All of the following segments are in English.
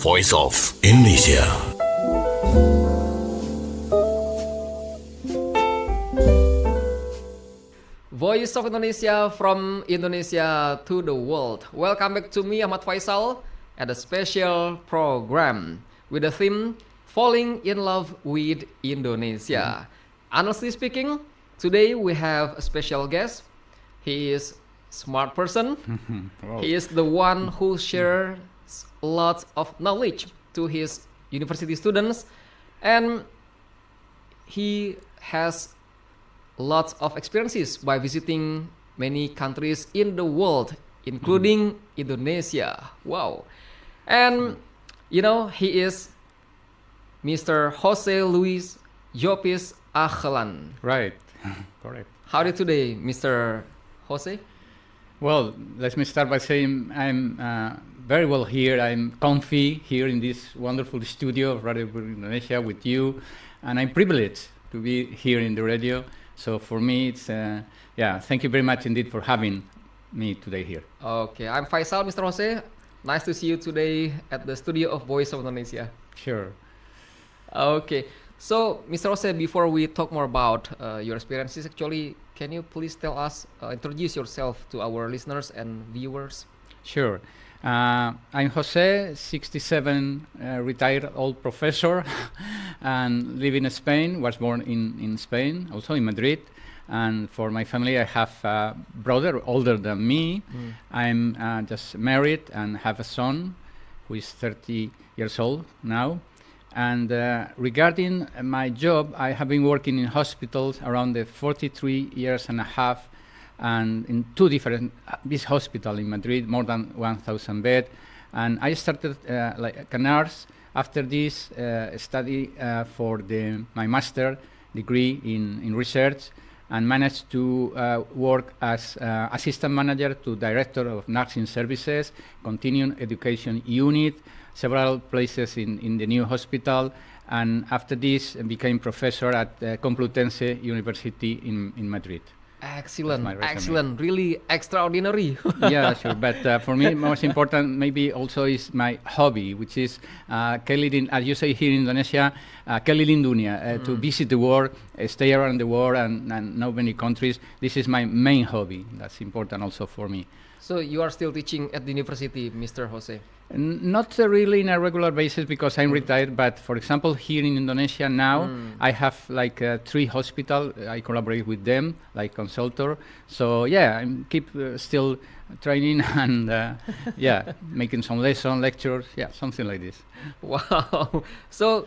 voice of Indonesia. Voice of Indonesia from Indonesia to the world. Welcome back to me, Ahmad Faisal, at a special program with the theme Falling in Love with Indonesia. Honestly speaking, today we have a special guest. He is smart person. Wow. He is the one who shares lots of knowledge to his university students, and he has lots of experiences by visiting many countries in the world, including Indonesia. Wow. And he is Mr. Jose Luis Llopis Agelán. Right, correct. How are you today, Mr. Jose? Well, let me start by saying I'm very well here. I'm comfy here in this wonderful studio of Radio Indonesia with you, and I'm privileged to be here in the radio. So for me, it's thank you very much indeed for having me today here. Okay, I'm Faisal, Mr. Jose. Nice to see you today at the studio of Voice of Indonesia. Sure. Okay, so Mr. Jose, before we talk more about your experiences, actually, can you please tell us, introduce yourself to our listeners and viewers? Sure. I'm Jose, 67, retired old professor, and live in Spain. Was born in Spain, also in Madrid. And for my family, I have a brother older than me. I'm just married and have a son who is 30 years old now. And regarding my job, I have been working in hospitals around the 43 years and a half, and in two different this hospital in Madrid, more than 1,000 bed. And I started like a nurse. After this, study for my master degree in research, and managed to work as assistant manager to director of nursing services, continuing education unit, several places in the new hospital, and after this became professor at Complutense University in Madrid. Excellent, really extraordinary. Yeah, sure. But for me, most important maybe also is my hobby, which is keliling, as you say here in Indonesia, keliling dunia, to visit the world, stay around the world and know many countries. This is my main hobby. That's important also for me. So you are still teaching at the university, Mr. Jose? Not really in a regular basis because I'm retired, but for example, here in Indonesia now, I have like 3 hospitals. I collaborate with them like consultor. So yeah, I keep still training and making some lessons, lectures, something like this. Wow. So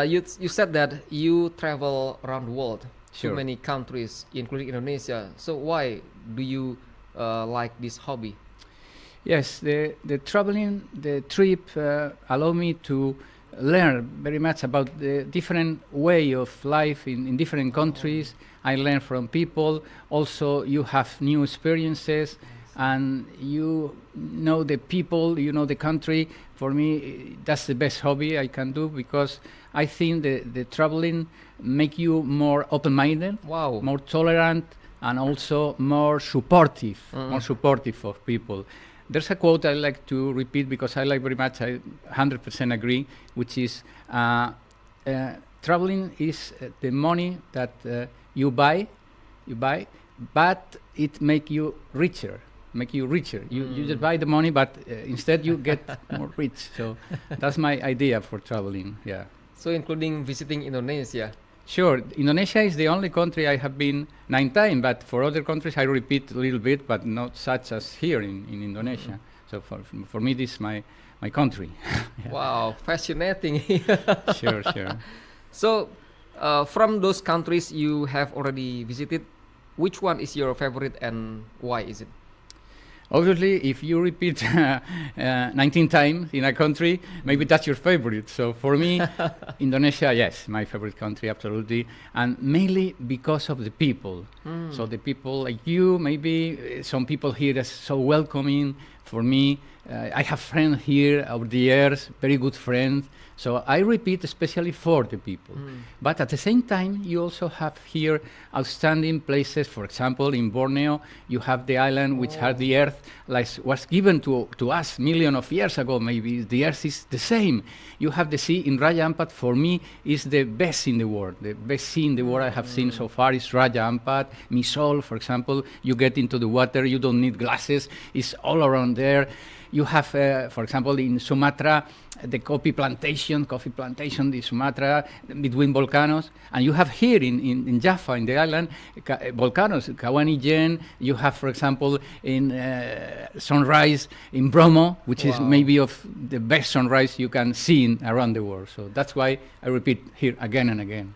you said that you travel around the world Sure. to many countries, including Indonesia. So why do you like this hobby? Yes, the traveling, the trip allow me to learn very much about the different way of life in different countries. I learn from people. Also, you have new experiences, and you know the people, you know the country. For me, that's the best hobby I can do because I think the traveling make you more open-minded, Wow. more tolerant, and also more supportive of people. There's a quote I like to repeat because I like very much, I 100% agree, which is traveling is the money that you buy, but it make you richer. You just buy the money, but instead you get more rich. So that's my idea for traveling, yeah. So including visiting Indonesia. Sure, Indonesia is the only country I have been 9 times, but for other countries I repeat a little bit, but not such as here in Indonesia. So for me, this is my country. Yeah. Wow, fascinating. Sure. So from those countries you have already visited, which one is your favorite and why is it? Obviously, if you repeat 19 times in a country, maybe that's your favorite. So for me, Indonesia, yes, my favorite country, absolutely. And mainly because of the people. So the people like you, maybe some people here are so welcoming, For me, I have friends here over the years, very good friends. So I repeat, especially for the people. But at the same time, you also have here outstanding places. For example, in Borneo, you have the island which had the earth like was given to us millions of years ago. Maybe the earth is the same. You have the sea in Raja Ampat. For me, is the best in the world. The best sea in the world I have seen so far is Raja Ampat. Misol, for example, you get into the water, you don't need glasses. It's all around there. You have, for example, in Sumatra, the coffee plantation, the Sumatra, between volcanoes. And you have here in Java, in the island, volcanoes, Kawanijen. You have, for example, in sunrise in Bromo, which is maybe of the best sunrise you can see around the world. So that's why I repeat here again and again.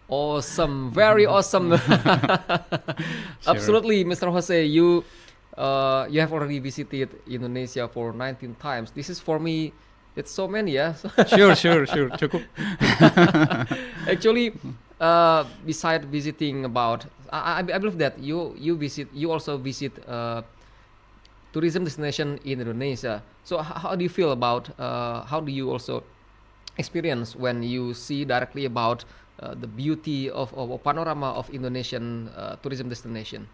Awesome, very awesome. Absolutely, Mr. Jose, you have already visited Indonesia for 19 times. This is for me, it's so many, yeah. Sure. Cukup. Actually, beside visiting about, I believe that you also visit tourism destination in Indonesia. So how do you feel about, how do you also experience when you see directly about the beauty of panorama of Indonesian tourism destination?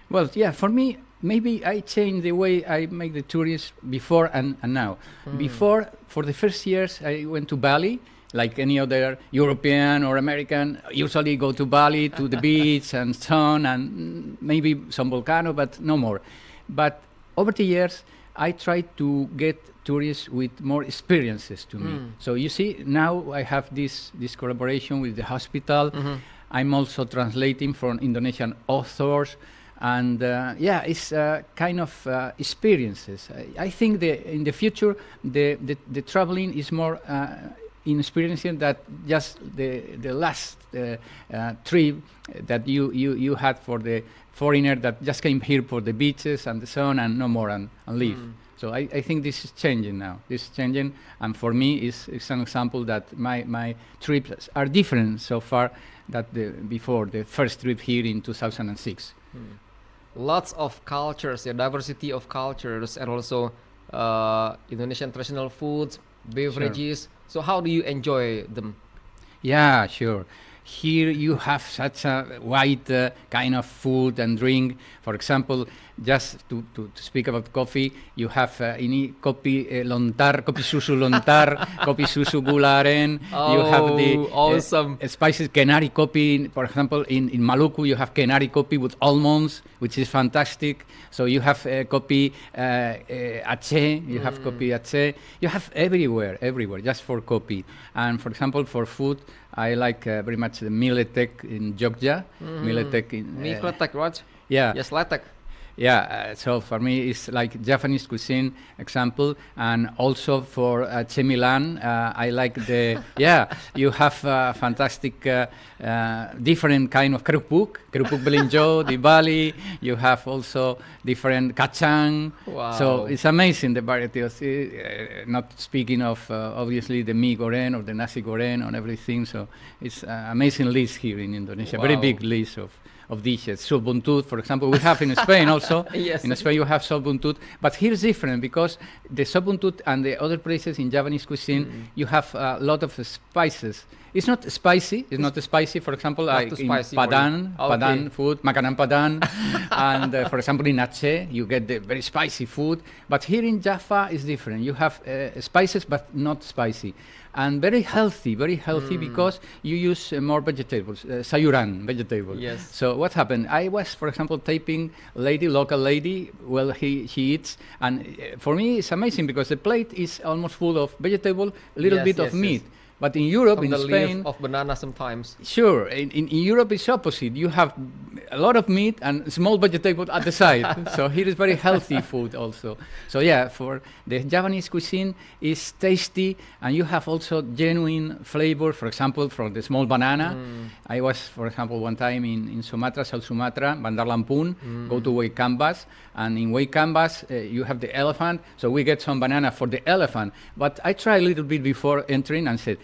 Well, yeah, for me, maybe I changed the way I make the tourists before and now. Before, for the first years, I went to Bali, like any other European or American, usually go to Bali, to the beach and sun and maybe some volcano, but no more. But over the years, I tried to get tourists with more experiences to me. So you see, now I have this collaboration with the hospital. I'm also translating from Indonesian authors. And it's kind of experiences. I think in the future, the traveling is more in experiencing that just the last trip that you had for the foreigner that just came here for the beaches and the sun and no more and leave. So I think this is changing now. This is changing, and for me, it's an example that my trips are different so far that before the first trip here in 2006. Lots of cultures, diversity of cultures, and also Indonesian traditional foods, beverages. So how do you enjoy them? Yeah, sure. Here you have such a wide kind of food and drink. For example, just to speak about coffee, you have ini kopi lontar, kopi susu lontar, kopi susu gula aren. You have the awesome spices kenari coffee. For example, in Maluku, you have kenari coffee with almonds, which is fantastic. So you have coffee Aceh, you have coffee Aceh. You have everywhere, just for coffee. And for example, for food, I like very much the Miletek in Jogja. Miletek in... Miletek, right? Yeah. Yes, Letek. Yeah, so for me it's like Japanese cuisine example, and also for Cemilan, I like you have fantastic different kind of kerupuk belinjo, di Bali. You have also different kacang. Wow. So it's amazing the variety of, not speaking of obviously the mie goreng or the nasi goreng and everything. So it's an amazing list here in Indonesia, very big list of dishes. So buntut, for example, we have in Spain also. Yes. In Spain you have sop buntut, but here it's different because the sop buntut and the other places in Japanese cuisine, you have a lot of spices. It's not spicy. It's not spicy. For example, like in Padang food, makanan Padang, and for example in Aceh you get the very spicy food. But here in Java is different. You have spices, but not spicy. And very healthy because you use more vegetables, sayuran vegetables. Yes. So what happened? I was, for example, taping local lady, well, she eats, and for me it's amazing because the plate is almost full of vegetable, a little bit of meat. But in Europe, From in the Spain, leaf of banana sometimes. Sure, in Europe it's opposite. You have a lot of meat and small vegetables at the side. So here is very healthy food also. So yeah, for the Japanese cuisine is tasty, and you have also genuine flavor. For example, from the small banana. I was, for example, one time in Sumatra, South Sumatra, Bandar Lampung, go to Wake Canvas, and in Wake Canvas you have the elephant. So we get some banana for the elephant. But I tried a little bit before entering and said,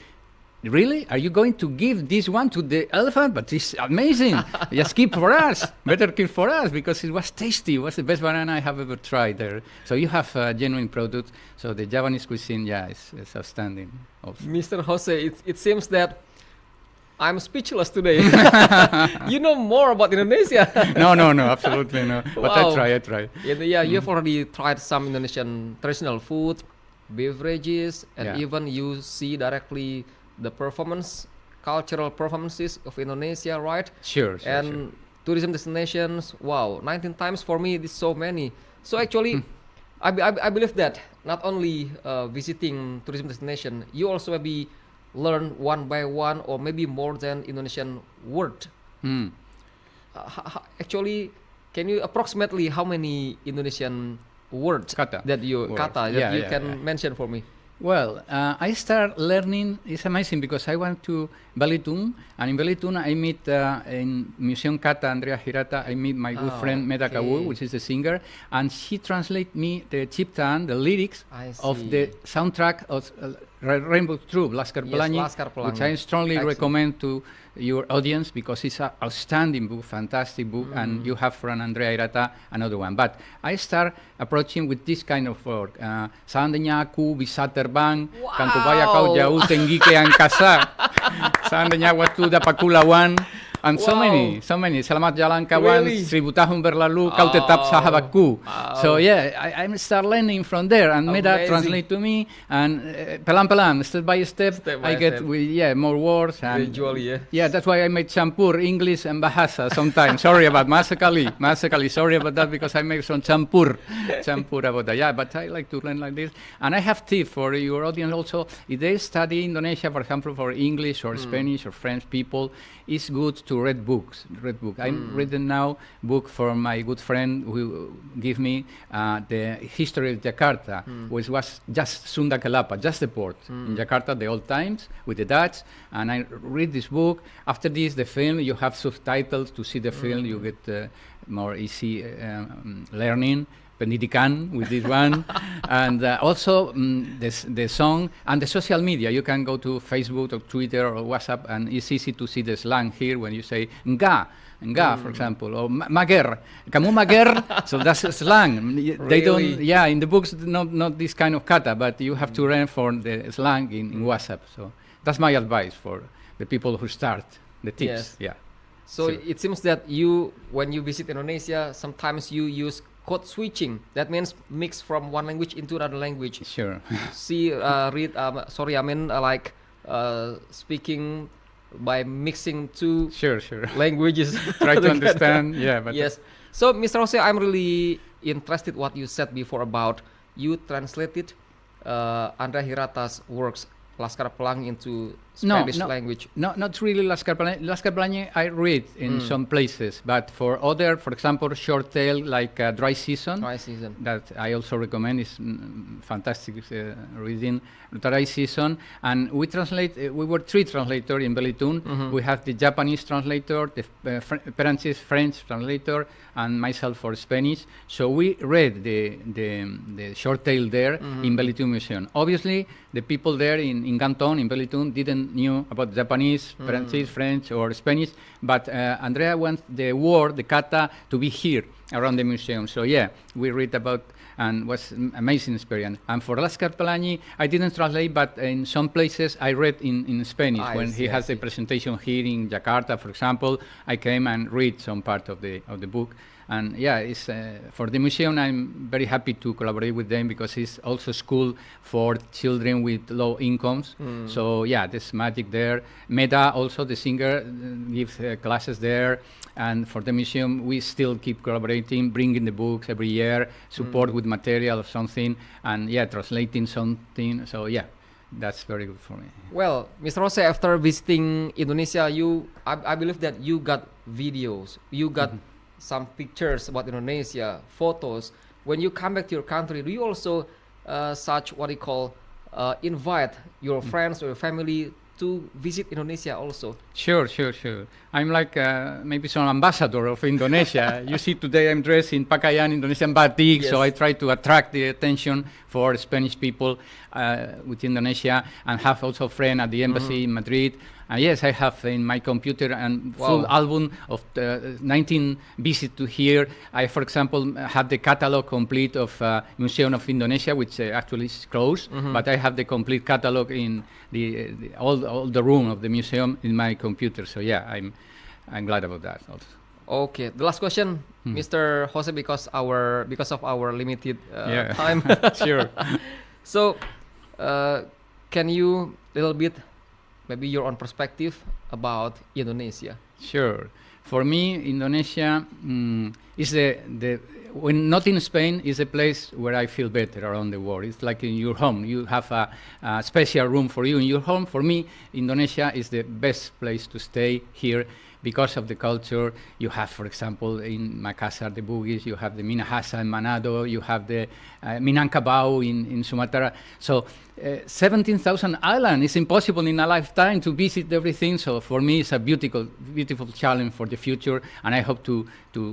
really? Are you going to give this one to the elephant? But it's amazing. Just keep for us. Better keep for us because it was tasty. It was the best banana I have ever tried there. So you have a genuine product. So the Japanese cuisine, is outstanding. Also. Mr. Jose, it seems that I'm speechless today. You know more about Indonesia. No, absolutely no. But Wow. I try. Yeah, you've already tried some Indonesian traditional food, beverages, and Yeah. even you see directly the cultural performances of Indonesia, right? Sure. And tourism destinations, wow, 19 times for me, this so many. So actually, I believe that not only visiting tourism destination, you also maybe learn one by one or maybe more than Indonesian word. Mm. Actually, can you approximately how many Indonesian words Kata. that you Words. kata that Yeah, you yeah, can yeah. mention for me? Well, I start learning. It's amazing because I went to Belitung, and in Belitung I meet in Museum Kata Andrea Hirata. I meet my good friend Meta okay. Kawu, which is the singer, and she translate me the chiptan, the lyrics I of see. the soundtrack of Rainbow Troop, Laskar Yes, Pelangi, Laskar Pelangi. which I strongly Excellent. recommend to your audience because it's an outstanding book, fantastic book, and you have from Andrea Hirata another one. But I start approaching with this kind of word. Seandainya aku bisa terbang, kan supaya kau jauh tinggi ke angkasa. Seandainya waktu dapat ku lawan. And so Wow. many. Selamat jalan kawan, Really? 1000 tahun berlalu, kau tetap sahabatku. Wow. So yeah, I start learning from there, and Meda Amazing. translate to me, and pelan-pelan, step by step, Step by I get step. more words. And Gradually, yeah. yeah, that's why I made campur English and Bahasa sometimes. Sorry about Masakali, sorry about that because I make some campur about that. Yeah, but I like to learn like this. And I have tip for your audience also. If they study Indonesia, for example, for English or Spanish or French people, it's good to read books. I'm reading now book from my good friend who give me the history of Jakarta, which was just Sunda Kelapa, just the port in Jakarta, the old times with the Dutch. And I read this book. After this, the film, you have subtitles to see the film. You get more easy learning. Pendidikan with this one, and also the song and the social media. You can go to Facebook or Twitter or WhatsApp, and it's easy to see the slang here when you say nga, for example, or mager, kamu mager. So that's a slang. They don't. Really? Yeah, in the books, not this kind of kata, but you have to learn for the slang in WhatsApp. So that's my advice for the people who start. The tips. Yes. Yeah. So Sure. it seems that when you visit Indonesia, sometimes you use code switching. That means mix from one language into another language. Sure. Read. Like speaking by mixing two Sure. languages. Try to together. understand. Yeah, but Yes. So, Mr. Jose, I'm really interested what you said before about you translated Andrea Hirata's works Laskar Pelangi into Spanish language. Not really Laskar Pelangi. Laskar Pelangi I read in some places, but for other, for example, short tale like Dry Season, that I also recommend is fantastic reading. Dry Season, and we translate. We were 3 translators in Belitung. We have the Japanese translator, the French translator, and myself for Spanish. So we read the short tale there in Belitung Museum. Obviously, the people there in Canton, in Belitung, didn't knew about Japanese, French, or Spanish, but Andrea wants the word, the kata, to be here around the museum. So yeah, we read about, and was amazing experience. And for Laskar Pelangi, I didn't translate, but in some places I read in Spanish. When he has the presentation here in Jakarta, for example, I came and read some part of the book. And yeah, it's for the museum. I'm very happy to collaborate with them because it's also school for children with low incomes. So yeah, there's magic there. Meda, also the singer, gives classes there. And for the museum, we still keep collaborating, bringing the books every year, support with material or something, and yeah, translating something. So yeah, that's very good for me. Well, Mr. Jose, after visiting Indonesia, I believe that you got videos, you got some pictures about Indonesia, photos. When you come back to your country, do you also invite your friends or your family to visit Indonesia also? Sure. I'm like maybe some ambassador of Indonesia. You see, today I'm dressed in pakaian Indonesian batik, so I try to attract the attention for Spanish people with Indonesia, and have also a friend at the embassy in Madrid. And yes, I have in my computer and full album of 19 visits to here. I, for example, have the catalog complete of Museum of Indonesia, which actually is closed, but I have the complete catalog in all the room of the museum in my computer. So yeah, I'm glad about that also. Okay, the last question, Mr. Jose, because of our limited time. Sure. So, can you little bit, maybe your own perspective about Indonesia? Sure. For me, Indonesia is the when not in Spain, is a place where I feel better around the world. It's like in your home. You have a special room for you in your home. For me, Indonesia is the best place to stay here because of the culture. You have, for example, in Makassar, the Bugis, you have the Minahasa in Manado, you have the Minangkabau in Sumatra. So 17,000 islands. It's impossible in a lifetime to visit everything. So for me, it's a beautiful challenge for the future, and I hope to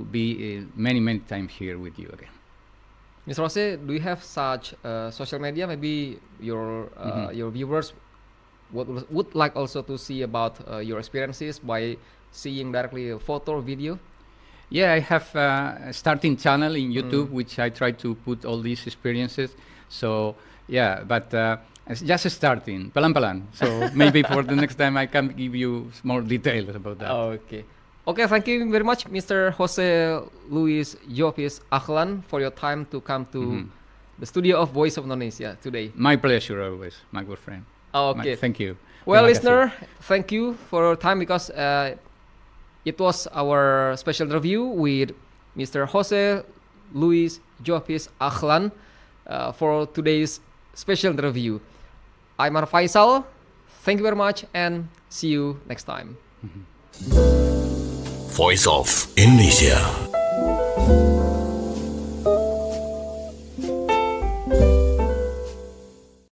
be many times here with you again. Mr. Jose, do you have such social media? Maybe your viewers would like also to see about your experiences by seeing directly a photo or video? Yeah, I have a starting channel in YouTube, which I try to put all these experiences. So yeah, but it's just starting, pelan-pelan. So maybe for the next time I can give you more details about that. Okay, thank you very much, Mr. Jose Luis Llopis Agelán, for your time to come to the studio of Voice of Indonesia today. My pleasure always, my good friend. Okay. Thank you. Well, Terima listener, kasih. thank you for your time, because it was our special interview with Mr. Jose Luis Llopis Agelán for today's special interview. I'm Faisal. Thank you very much, and see you next time. Voice of Indonesia.